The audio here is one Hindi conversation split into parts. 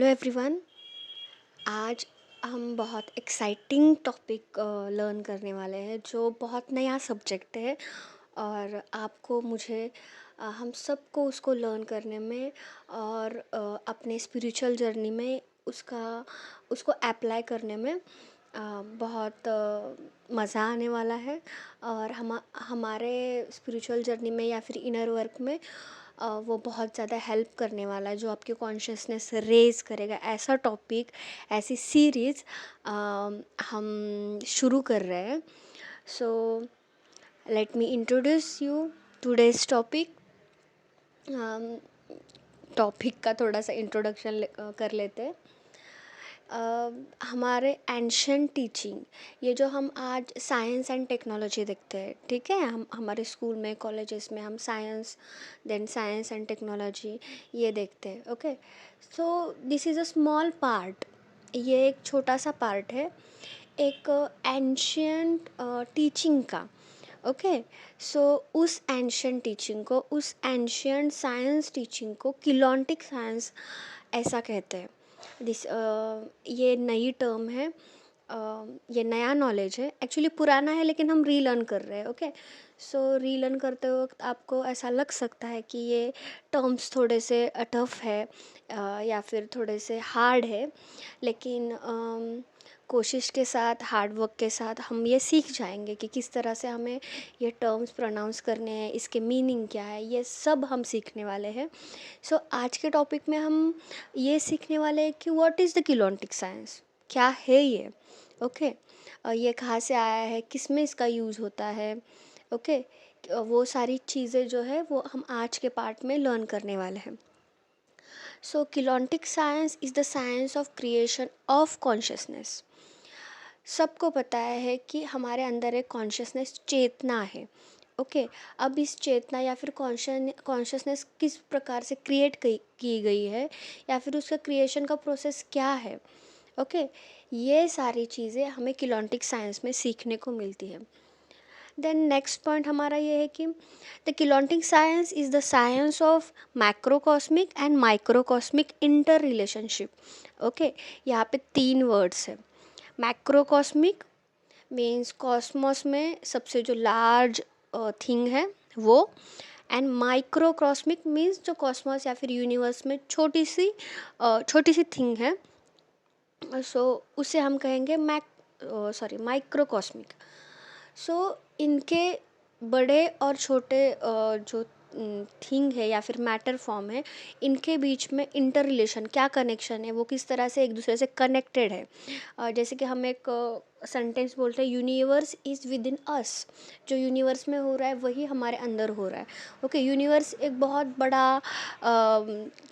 Hello everyone. आज हम बहुत एक्साइटिंग टॉपिक लर्न करने वाले हैं जो बहुत नया सब्जेक्ट है और आपको मुझे हम सबको उसको लर्न करने में और अपने स्पिरिचुअल जर्नी में उसको अप्लाई करने में बहुत मज़ा आने वाला है। और हमारे स्पिरिचुअल जर्नी में या फिर इनर वर्क में वो बहुत ज़्यादा हेल्प करने वाला है, जो आपकी कॉन्शियसनेस रेज़ करेगा। ऐसा टॉपिक, ऐसी सीरीज़ हम शुरू कर रहे हैं। So let me introduce you today's topic. Topic का थोड़ा सा इंट्रोडक्शन कर लेते हैं। हमारे एंशियंट टीचिंग, ये जो हम आज साइंस एंड टेक्नोलॉजी देखते हैं, ठीक है, हम हमारे स्कूल में, कॉलेजेस में हम साइंस एंड टेक्नोलॉजी ये देखते हैं। Okay, so this is a small part. ये एक छोटा सा पार्ट है एक एंशियंट टीचिंग का। ओके, सो उस एंशियंट टीचिंग को, उस एंशियंट साइंस टीचिंग को किलोंटिक साइंस ऐसा कहते हैं। ये नई टर्म है। ये नया नॉलेज है, एक्चुअली पुराना है लेकिन हम रीलर्न कर रहे हैं। ओके, सो रीलर्न करते वक्त आपको ऐसा लग सकता है कि ये टर्म्स थोड़े से टफ है या फिर थोड़े से हार्ड है, लेकिन कोशिश के साथ, हार्ड वर्क के साथ हम ये सीख जाएंगे कि किस तरह से हमें ये टर्म्स प्रोनाउंस करने हैं, इसके मीनिंग क्या है, ये सब हम सीखने वाले हैं। सो आज के टॉपिक में हम ये सीखने वाले हैं कि what is the kilontic science, क्या है ये। ओके, ये कहाँ से आया है, किस में इसका यूज़ होता है। ओके, वो सारी चीज़ें जो है वो हम आज के पार्ट में लर्न करने वाले हैं। So kilontic science is the science of creation of consciousness. सबको पता है कि हमारे अंदर एक कॉन्शियसनेस, चेतना है। ओके, अब इस चेतना या फिर कॉन्शियसनेस किस प्रकार से क्रिएट की गई है या फिर उसका क्रिएशन का प्रोसेस क्या है। ओके, ये सारी चीज़ें हमें किलोंटिक साइंस में सीखने को मिलती है। देन नेक्स्ट पॉइंट हमारा ये है कि the kilontic science is the science of macrocosmic and microcosmic interrelationship. Okay, यहाँ पे 3 वर्ड्स है। मैक्रोकॉस्मिक मीन्स कॉस्मोस में सबसे जो लार्ज थिंग है वो, एंड माइक्रोकॉस्मिक मीन्स जो कॉस्मोस या फिर यूनिवर्स में छोटी सी थिंग है। सो उसे हम कहेंगे माइक्रोकॉस्मिक। सो इनके बड़े और छोटे जो थिंग है या फिर मैटर फॉर्म है, इनके बीच में इंटर रिलेशन, क्या कनेक्शन है, वो किस तरह से एक दूसरे से कनेक्टेड है। जैसे कि हम एक सेंटेंस बोलते हैं, यूनिवर्स इज़ विद इन अस। जो यूनिवर्स में हो रहा है वही हमारे अंदर हो रहा है। ओके, यूनिवर्स एक बहुत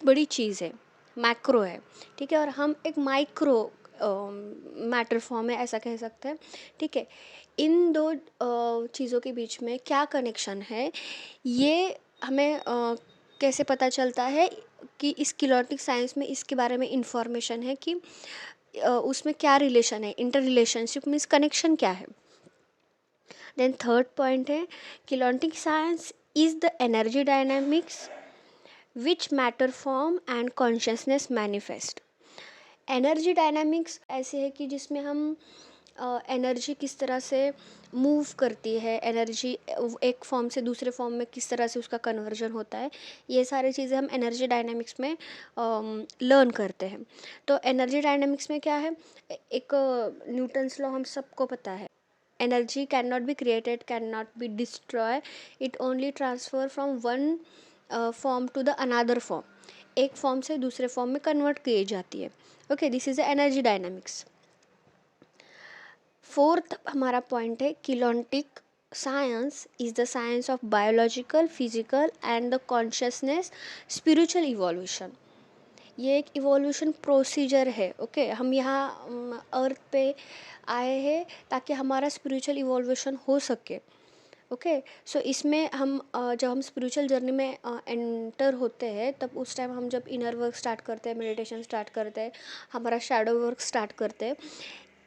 बड़ी चीज़ है, मैक्रो है, ठीक है, और हम एक माइक्रो मैटर फॉर्म है, ऐसा कह सकते हैं। ठीक है, इन दो चीज़ों के बीच में क्या कनेक्शन है, ये हमें कैसे पता चलता है कि इस किलोटिक साइंस में इसके बारे में इंफॉर्मेशन है कि उसमें क्या रिलेशन है, इंटर रिलेशनशिप मीन्स कनेक्शन क्या है। देन थर्ड पॉइंट है, kilotic science is the energy dynamics which matter form and consciousness manifest. Energy dynamics ऐसे है कि जिसमें हम एनर्जी किस तरह से मूव करती है, एनर्जी एक फॉर्म से दूसरे फॉर्म में किस तरह से उसका कन्वर्जन होता है, ये सारी चीज़ें हम एनर्जी डायनामिक्स में लर्न करते हैं। तो एनर्जी डायनामिक्स में क्या है, एक न्यूटन्स लॉ हम सबको पता है, energy can not be created, can not be destroy, it only transfer from one form to the another form, एक फॉर्म से दूसरे फॉर्म में कन्वर्ट की जाती है। Okay, this is the energy dynamics. Fourth हमारा पॉइंट है, kilontic science is the science of biological, physical and the consciousness spiritual evolution. ये एक इवोल्यूशन प्रोसीजर है। ओके, हम यहाँ अर्थ पे आए हैं ताकि हमारा स्पिरिचुअल इवोल्यूशन हो सके। ओके, सो इसमें हम जब हम स्पिरिचुअल जर्नी में एंटर होते हैं, तब उस टाइम हम जब इनर वर्क स्टार्ट करते हैं, मेडिटेशन स्टार्ट करते हैं, हमारा शैडो वर्क स्टार्ट करते हैं,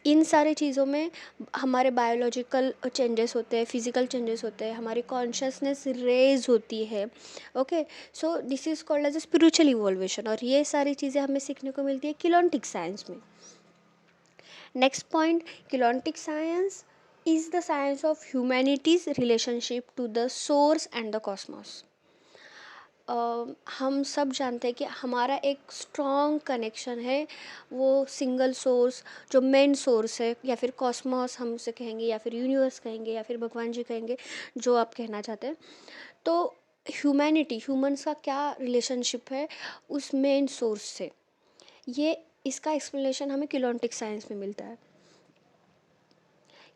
इन सारी चीज़ों में हमारे बायोलॉजिकल चेंजेस होते हैं, फिजिकल चेंजेस होते हैं, हमारी कॉन्शियसनेस रेज होती है। Okay, so this is called as a spiritual evolution, और ये सारी चीज़ें हमें सीखने को मिलती है किलोन्टिक साइंस में। Next point, kilontic science is the science of humanity's relationship to the source and the cosmos. हम सब जानते हैं कि हमारा एक स्ट्रॉन्ग कनेक्शन है वो सिंगल सोर्स, जो मेन सोर्स है, या फिर कॉस्मॉस हम उसे कहेंगे, या फिर यूनिवर्स कहेंगे, या फिर भगवान जी कहेंगे, जो आप कहना चाहते हैं। तो ह्यूमैनिटी, ह्यूमंस का क्या रिलेशनशिप है उस मेन सोर्स से, ये इसका एक्सप्लेनेशन हमें किलोन्टिक साइंस में मिलता है।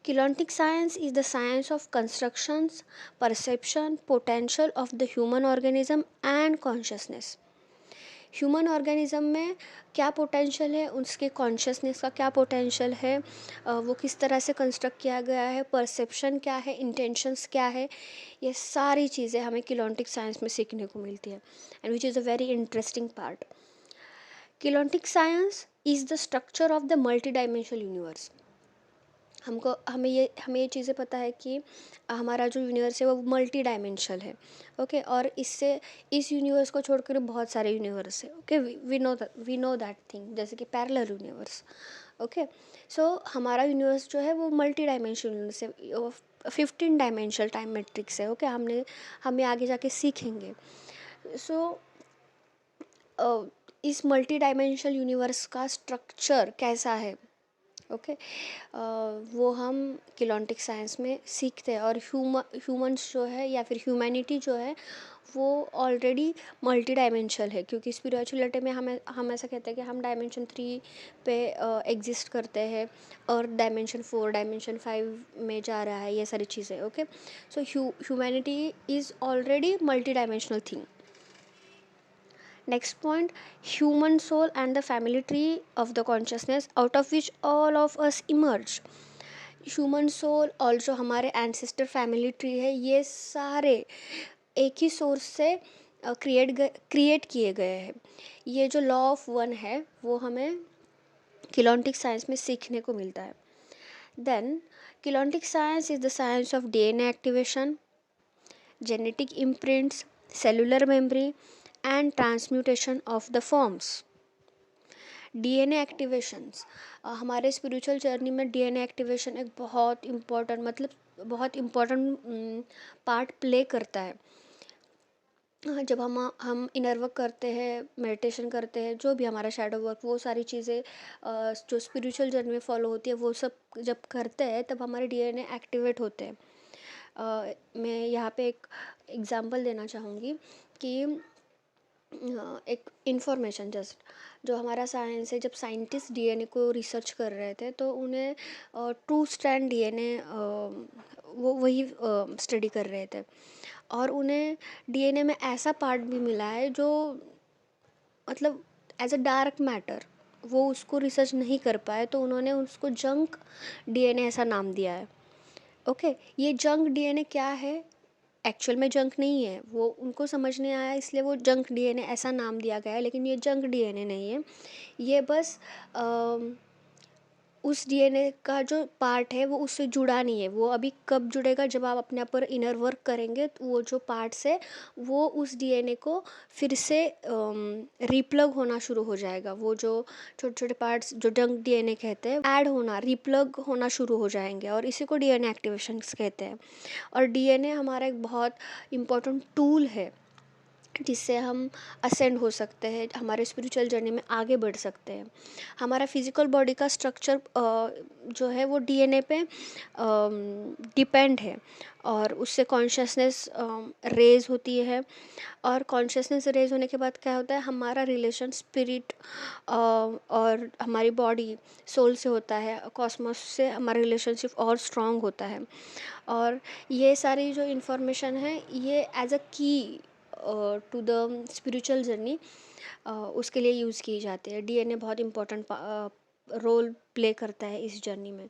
Keylontic science is the science of constructions, perception, potential of the human organism and consciousness. Human organism में क्या पोटेंशियल है, उसके कॉन्शियसनेस का क्या पोटेंशियल है, वो किस तरह से कंस्ट्रक्ट किया गया है, परसेप्शन क्या है, इंटेंशंस क्या है, ये सारी चीज़ें हमें किलोन्टिक साइंस में सीखने को मिलती है, and which is a very interesting part. Kilontic science is the structure of the multi dimensional universe. हमें ये चीज़ें पता है कि हमारा जो यूनिवर्स है वो मल्टी डायमेंशनल है। ओके, और इस यूनिवर्स को छोड़कर बहुत सारे यूनिवर्स है। Okay, we know that thing, जैसे कि पैरेलल यूनिवर्स। ओके, सो हमारा यूनिवर्स जो है वो मल्टी डायमेंशनल यूनिवर्स है, 15 डायमेंशनल टाइम मैट्रिक्स है। ओके, हमें आगे जाके सीखेंगे। सो इस मल्टी डायमेंशनल यूनिवर्स का स्ट्रक्चर कैसा है, ओके, वो हम किलोन्टिक साइंस में सीखते हैं। और ह्यूमंस जो है, या फिर ह्यूमैनिटी जो है, वो ऑलरेडी मल्टी डायमेंशनल है, क्योंकि स्पिरिचुअलिटी में हम ऐसा कहते हैं कि हम डायमेंशन 3 पे एग्जिस्ट करते हैं, और डायमेंशन 4, डायमेंशन 5 में जा रहा है, ये सारी चीज़ें। Okay, so humanity is already multi dimensional thing. Next point, human soul and the family tree of the consciousness out of which all of us emerge. Human soul और जो हमारे एंसेस्टर फैमिली ट्री है, ये सारे एक ही सोर्स से क्रिएट किए गए हैं। ये जो लॉ ऑफ वन है वो हमें किलोन्टिक साइंस में सीखने को मिलता है। Then kilontic science is the science of DNA activation, genetic imprints, cellular memory and transmutation of the forms. DNA activations, हमारे स्पिरिचुअल जर्नी में डीएनए एक्टिवेशन एक बहुत इम्पोर्टेंट पार्ट प्ले करता है। जब हम इनर वर्क करते हैं, मेडिटेशन करते हैं, जो भी हमारा शैडो वर्क, वो सारी चीज़ें जो स्पिरिचुअल जर्नी में फॉलो होती है, वो सब जब करते हैं तब हमारे डीएनए एक्टिवेट होते हैं। मैं यहाँ पे एक एग्जांपल देना चाहूँगी कि एक इन्फॉर्मेशन, जस्ट जो हमारा साइंस है, जब साइंटिस्ट डीएनए को रिसर्च कर रहे थे तो उन्हें ट्रू स्ट्रैंड डीएनए वो वही स्टडी कर रहे थे, और उन्हें डीएनए में ऐसा पार्ट भी मिला है जो मतलब एज अ डार्क मैटर, वो उसको रिसर्च नहीं कर पाए, तो उन्होंने उसको जंक डीएनए ऐसा नाम दिया है। ओके, ये जंक डीएनए क्या है, एक्चुअल में जंक नहीं है, वो उनको समझ नहीं आया इसलिए वो जंक डीएनए ऐसा नाम दिया गया है, लेकिन ये जंक डीएनए नहीं है। ये बस उस डीएनए का जो पार्ट है वो उससे जुड़ा नहीं है। वो अभी कब जुड़ेगा, जब आप अपने ऊपर इनर वर्क करेंगे, तो वो जो पार्ट्स है वो उस डीएनए को फिर से रिप्लग होना शुरू हो जाएगा। वो जो छोटे छोटे पार्ट्स जो जंक डीएनए कहते हैं, ऐड होना, रिप्लग होना शुरू हो जाएंगे, और इसी को डीएनए एक्टिवेशंस कहते हैं। और डीएनए हमारा एक बहुत इम्पोर्टेंट टूल है जिससे हम असेंड हो सकते हैं, हमारे स्पिरिचुअल जर्नी में आगे बढ़ सकते हैं। हमारा फिजिकल बॉडी का स्ट्रक्चर जो है वो डीएनए पे डिपेंड है, और उससे कॉन्शियसनेस रेज होती है, और कॉन्शियसनेस रेज होने के बाद क्या होता है, हमारा रिलेशन स्पिरिट और हमारी बॉडी सोल से होता है, कॉस्मोस से हमारा रिलेशनशिप और स्ट्रॉन्ग होता है। और ये सारी जो इन्फॉर्मेशन है, ये एज अ की टू द स्पिरिचुअल जर्नी उसके लिए यूज़ की जाती है। डीएनए बहुत इम्पोर्टेंट रोल प्ले करता है इस जर्नी में।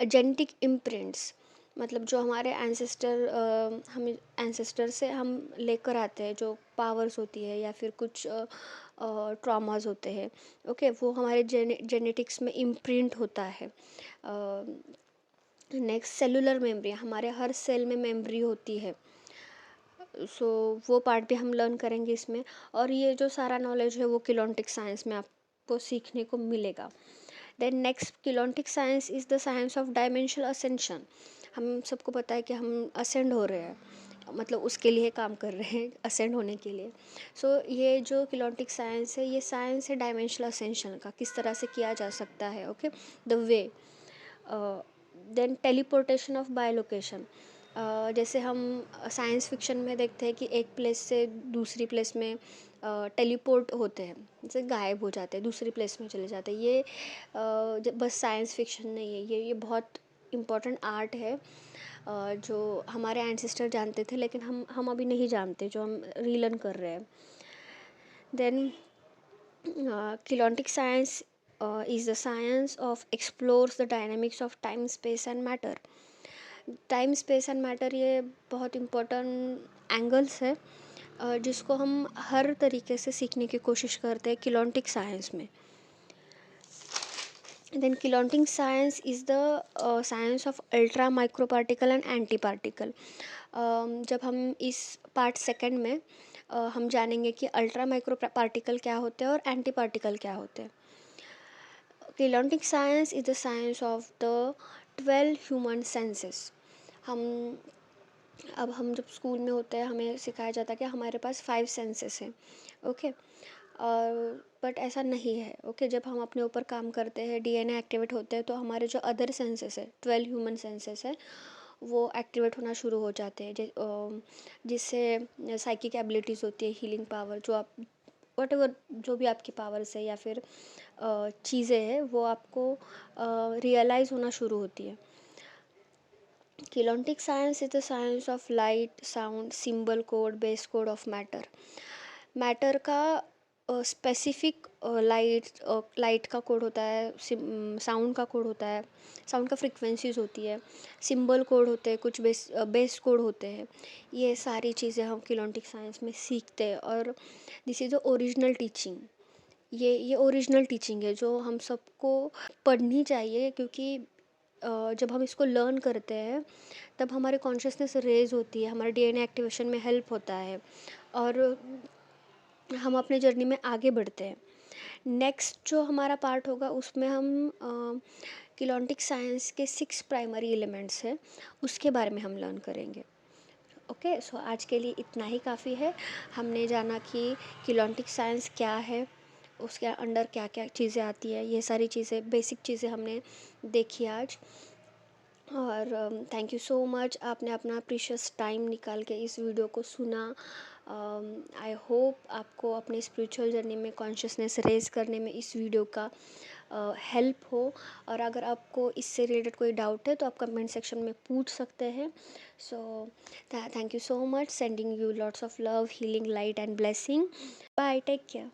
जेनेटिक इम्प्रिंट्स, मतलब जो हमारे हम एंसेस्टर से हम लेकर आते हैं, जो पावर्स होती है या फिर कुछ ट्रॉमास होते हैं, ओके, वो हमारे जेनेटिक्स में इम्प्रिंट होता है। नेक्स्ट, सेलुलर मेमोरी, हमारे हर सेल में मेमोरी होती है। सो वो पार्ट भी हम लर्न करेंगे इसमें। और ये जो सारा नॉलेज है वो किलोन्टिक साइंस में आपको सीखने को मिलेगा। Then next, kilontic science is the science of dimensional ascension. हम सबको पता है कि हम असेंड हो रहे हैं, मतलब उसके लिए काम कर रहे हैं असेंड होने के लिए। सो ये जो किलोन्टिक साइंस है, ये साइंस है डायमेंशनल असेंशन का, किस तरह से किया जा सकता है, okay, the way. Then teleportation of biolocation, जैसे हम साइंस फिक्शन में देखते हैं कि एक प्लेस से दूसरी प्लेस में टेलीपोर्ट होते हैं, जैसे गायब हो जाते हैं, दूसरी प्लेस में चले जाते हैं। ये बस साइंस फिक्शन नहीं है, ये बहुत इम्पॉर्टेंट आर्ट है, जो हमारे एंसेस्टर जानते थे लेकिन हम अभी नहीं जानते, जो हम रीलर्न कर रहे हैं। Then kilontic science is the science of explores the dynamics of time space and matter. Time space and matter, ये बहुत इम्पोर्टेंट एंगल्स है, जिसको हम हर तरीके से सीखने की कोशिश करते हैं किलोन्टिक साइंस में। Then kilontic science is the science of ultra micro particle and anti particle. जब हम इस पार्ट सेकंड में हम जानेंगे कि अल्ट्रा माइक्रो पार्टिकल क्या होते हैं और एंटी पार्टिकल क्या होते हैं। Kilontic science is the science of the 12 human senses. हम अब हम जब स्कूल में होते हैं हमें सिखाया जाता है कि हमारे पास 5 सेंसेस हैं, ओके, और बट ऐसा नहीं है, ओके। जब हम अपने ऊपर काम करते हैं, डीएनए एक्टिवेट होते हैं, तो हमारे जो अदर सेंसेस है, 12 ह्यूमन सेंसेस है, वो एक्टिवेट होना शुरू हो जाते हैं, जिससे साइकिक एबिलिटीज़ होती है, हीलिंग पावर, जो आप वट एवर जो भी आपकी पावर्स है या फिर चीज़ें हैं, वो आपको रियलाइज़ होना शुरू होती है। Keylontic science is the science of light, sound, symbol code, base code of matter. Matter का स्पेसिफिक लाइट का कोड होता है, साउंड का कोड होता है, साउंड का फ्रिक्वेंसीज होती है, सिंबल कोड होते हैं, कुछ बेस कोड होते हैं। ये सारी चीज़ें हम किलोन्टिक साइंस में सीखते हैं, और this is the original teaching. ये ओरिजिनल टीचिंग है जो हम सबको पढ़नी चाहिए, क्योंकि जब हम इसको लर्न करते हैं तब हमारे कॉन्शियसनेस रेज होती है, हमारे डीएनए एक्टिवेशन में हेल्प होता है, और हम अपने जर्नी में आगे बढ़ते हैं। नेक्स्ट जो हमारा पार्ट होगा उसमें हम किलोन्टिक साइंस के 6 प्राइमरी एलिमेंट्स हैं, उसके बारे में हम लर्न करेंगे। ओके, सो आज के लिए इतना ही काफ़ी है। हमने जाना कि किलोन्टिक साइंस क्या है, उसके अंडर क्या क्या चीज़ें आती है, ये सारी चीज़ें, बेसिक चीज़ें हमने देखी आज। और थैंक यू सो मच, आपने अपना प्रीशियस टाइम निकाल के इस वीडियो को सुना। आई होप आपको अपने स्पिरिचुअल जर्नी में कॉन्शियसनेस रेज करने में इस वीडियो का हेल्प हो। और अगर आपको इससे रिलेटेड कोई डाउट है तो आप कमेंट सेक्शन में पूछ सकते हैं। So thank you so much, sending you lots of love, healing, light and blessing. Bye, take care.